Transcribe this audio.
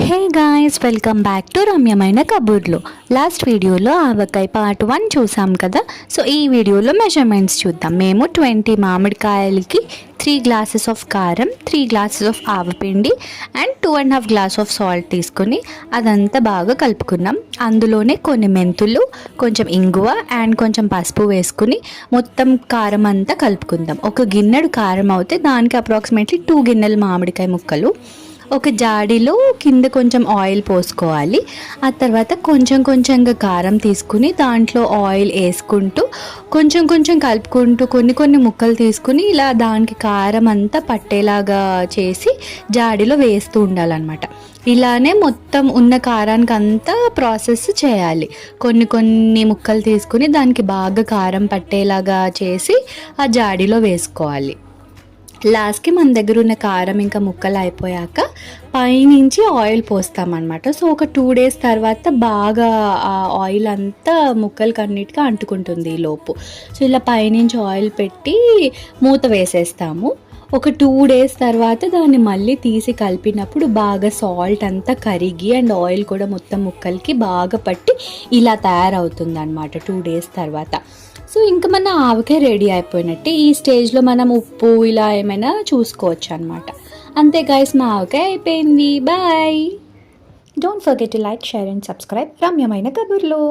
Hey guys, welcome back to Ramyamaina Kaburlu. Last వీడియోలో ఆవకాయ part 1 చూసాం కదా. సో ఈ వీడియోలో మెజర్మెంట్స్ చూద్దాం. మేము 20 మామిడికాయలకి 3 గ్లాసెస్ ఆఫ్ కారం, 3 గ్లాసెస్ ఆఫ్ ఆవపిండి అండ్ 2.5 గ్లాస్ ఆఫ్ సాల్ట్ తీసుకుని అదంతా బాగా కలుపుకున్నాం. అందులోనే కొన్ని మెంతులు, కొంచెం ఇంగువ అండ్ కొంచెం పసుపు వేసుకుని మొత్తం కారం అంతా కలుపుకుందాం. ఒక గిన్నెడు కారం అవుతే దానికి అప్రాక్సిమేట్లీ 2 గిన్నెలు మామిడికాయ ముక్కలు. ఒక జాడీలో కింద కొంచెం ఆయిల్ పోసుకోవాలి. ఆ తర్వాత కొంచెం కొంచెంగా కారం తీసుకుని దాంట్లో ఆయిల్ వేసుకుంటూ కొంచెం కొంచెం కలుపుకుంటూ కొన్ని ముక్కలు తీసుకుని ఇలా దానికి కారం అంతా పట్టేలాగా చేసి జాడీలో వేస్తూ ఉండాలన్నమాట. ఇలానే మొత్తం ఉన్న కారానికి అంతా ప్రాసెస్ చేయాలి. కొన్ని ముక్కలు తీసుకుని దానికి బాగా కారం పట్టేలాగా చేసి ఆ జాడీలో వేసుకోవాలి. లాస్ట్కి మన దగ్గర ఉన్న కారం ఇంకా ముక్కలు అయిపోయాక పైనుంచి ఆయిల్ పోస్తామన్నమాట. సో ఒక 2 days తర్వాత బాగా ఆ ఆయిల్ అంతా ముక్కలకి అన్నిటికీ అంటుకుంటుంది ఈ లోపు. సో ఇలా పైనుంచి ఆయిల్ పెట్టి మూత వేసేస్తాము. ఒక 2 days తర్వాత దాన్ని మళ్ళీ తీసి కలిపినప్పుడు బాగా సాల్ట్ అంతా కరిగి అండ్ ఆయిల్ కూడా మొత్తం ముక్కలకి బాగా పట్టి ఇలా తయారవుతుంది అన్నమాట 2 days తర్వాత. సో ఇంకా మన ఆవకాయ రెడీ అయిపోయినట్టే. ఈ స్టేజ్లో మనం ఉప్పు ఇలా ఏమైనా చూసుకోవచ్చు అనమాట. అంతే గైస్, మా ఆవకాయ అయిపోయింది. Bye. Don't forget to like, share and subscribe Ramyamaina కబుర్లు.